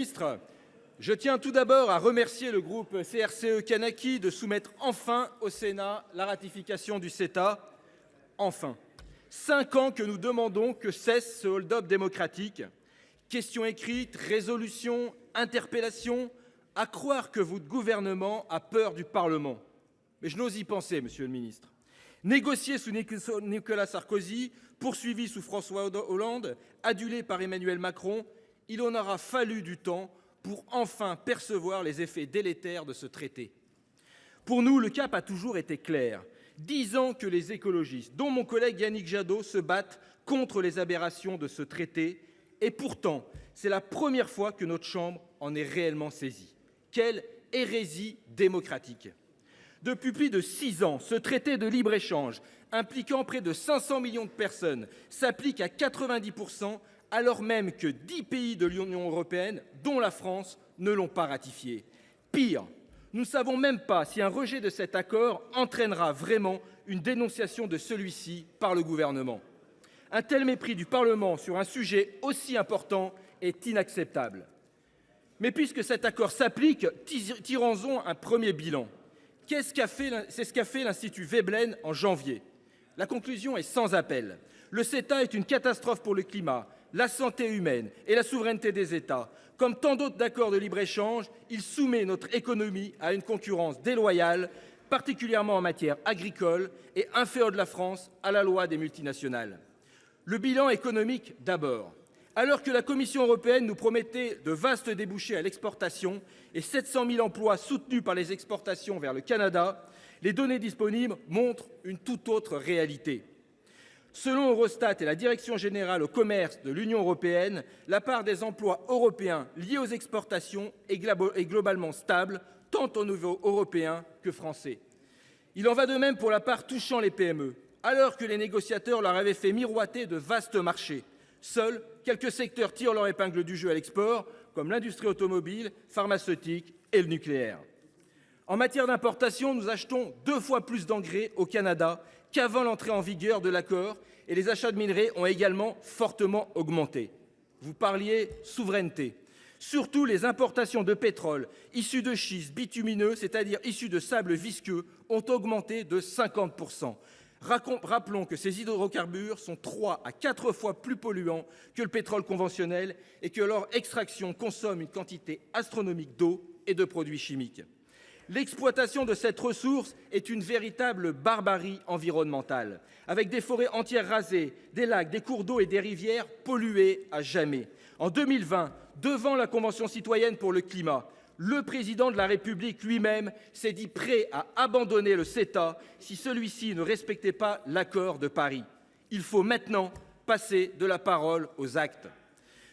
Ministre, je tiens tout d'abord à remercier le groupe CRCE Kanaky de soumettre enfin au Sénat la ratification du CETA. Enfin. 5 ans que nous demandons que cesse ce hold-up démocratique. Questions écrites, résolutions, interpellations, à croire que votre gouvernement a peur du Parlement. Mais je n'ose y penser, monsieur le ministre. Négocié sous Nicolas Sarkozy, poursuivi sous François Hollande, adulé par Emmanuel Macron, il en aura fallu du temps pour enfin percevoir les effets délétères de ce traité. Pour nous, le cap a toujours été clair. 10 ans que les écologistes, dont mon collègue Yannick Jadot, se battent contre les aberrations de ce traité. Et pourtant, c'est la première fois que notre Chambre en est réellement saisie. Quelle hérésie démocratique! Depuis plus de 6 ans, ce traité de libre-échange, impliquant près de 500 millions de personnes, s'applique à 90%, alors même que 10 pays de l'Union européenne, dont la France, ne l'ont pas ratifié. Pire, nous ne savons même pas si un rejet de cet accord entraînera vraiment une dénonciation de celui-ci par le gouvernement. Un tel mépris du Parlement sur un sujet aussi important est inacceptable. Mais puisque cet accord s'applique, tirons-en un premier bilan. C'est ce qu'a fait l'Institut Veblen en janvier. La conclusion est sans appel. Le CETA est une catastrophe pour le climat, la santé humaine et la souveraineté des États. Comme tant d'autres accords de libre-échange, il soumet notre économie à une concurrence déloyale, particulièrement en matière agricole, et inféode la France à la loi des multinationales. Le bilan économique d'abord. Alors que la Commission européenne nous promettait de vastes débouchés à l'exportation et 700 000 emplois soutenus par les exportations vers le Canada, les données disponibles montrent une toute autre réalité. Selon Eurostat et la Direction générale au commerce de l'Union européenne, la part des emplois européens liés aux exportations est globalement stable, tant au niveau européen que français. Il en va de même pour la part touchant les PME, alors que les négociateurs leur avaient fait miroiter de vastes marchés. Seuls quelques secteurs tirent leur épingle du jeu à l'export, comme l'industrie automobile, pharmaceutique et le nucléaire. En matière d'importation, nous achetons 2 fois plus d'engrais au Canada qu'avant l'entrée en vigueur de l'accord, et les achats de minerais ont également fortement augmenté. Vous parliez souveraineté. Surtout les importations de pétrole issus de schiste bitumineux, c'est-à-dire issus de sable visqueux, ont augmenté de 50%. Rappelons que ces hydrocarbures sont 3 à 4 fois plus polluants que le pétrole conventionnel et que leur extraction consomme une quantité astronomique d'eau et de produits chimiques. L'exploitation de cette ressource est une véritable barbarie environnementale, avec des forêts entières rasées, des lacs, des cours d'eau et des rivières pollués à jamais. En 2020, devant la Convention citoyenne pour le climat, le président de la République lui-même s'est dit prêt à abandonner le CETA si celui-ci ne respectait pas l'accord de Paris. Il faut maintenant passer de la parole aux actes.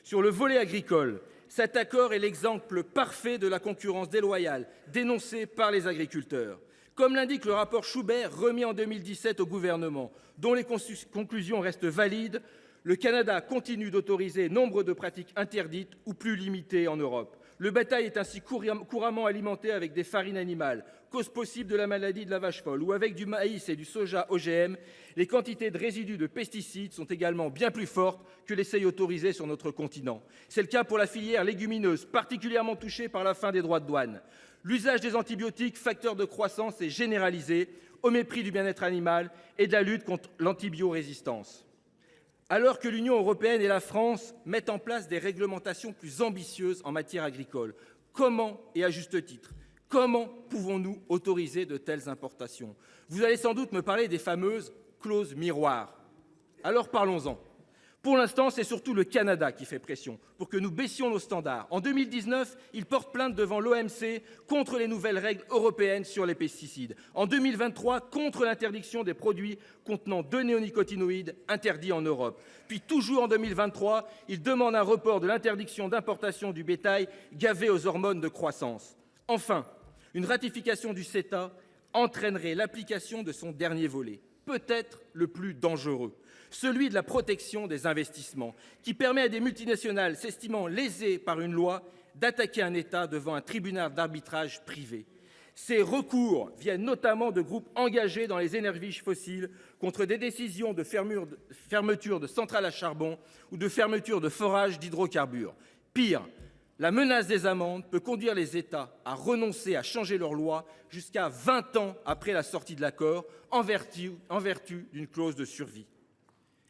Sur le volet agricole, cet accord est l'exemple parfait de la concurrence déloyale dénoncée par les agriculteurs. Comme l'indique le rapport Schubert remis en 2017 au gouvernement, dont les conclusions restent valides, le Canada continue d'autoriser nombre de pratiques interdites ou plus limitées en Europe. Le bétail est ainsi couramment alimenté avec des farines animales, cause possible de la maladie de la vache folle, ou avec du maïs et du soja OGM. Les quantités de résidus de pesticides sont également bien plus fortes que les seuils autorisés sur notre continent. C'est le cas pour la filière légumineuse, particulièrement touchée par la fin des droits de douane. L'usage des antibiotiques, facteur de croissance, est généralisé au mépris du bien-être animal et de la lutte contre l'antibiorésistance. Alors que l'Union européenne et la France mettent en place des réglementations plus ambitieuses en matière agricole, comment, et à juste titre, comment pouvons-nous autoriser de telles importations? Vous allez sans doute me parler des fameuses clauses miroirs. Alors parlons-en. Pour l'instant, c'est surtout le Canada qui fait pression pour que nous baissions nos standards. En 2019, il porte plainte devant l'OMC contre les nouvelles règles européennes sur les pesticides. En 2023, contre l'interdiction des produits contenant 2 néonicotinoïdes interdits en Europe. Puis toujours en 2023, il demande un report de l'interdiction d'importation du bétail gavé aux hormones de croissance. Enfin, une ratification du CETA entraînerait l'application de son dernier volet, peut-être le plus dangereux, celui de la protection des investissements, qui permet à des multinationales s'estimant lésées par une loi d'attaquer un État devant un tribunal d'arbitrage privé. Ces recours viennent notamment de groupes engagés dans les énergies fossiles contre des décisions de fermeture de centrales à charbon ou de fermeture de forages d'hydrocarbures. Pire, La menace des amendes peut conduire les États à renoncer à changer leurs lois jusqu'à 20 ans après la sortie de l'accord, en vertu d'une clause de survie.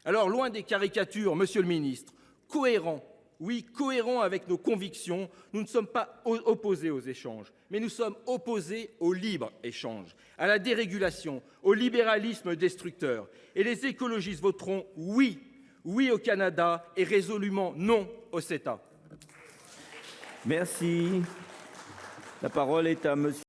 Alors, loin des caricatures, monsieur le ministre, cohérent, oui, cohérent avec nos convictions, nous ne sommes pas opposés aux échanges, mais nous sommes opposés au libre-échange, à la dérégulation, au libéralisme destructeur. Et les écologistes voteront oui, oui au Canada et résolument non au CETA. Merci. La parole est à monsieur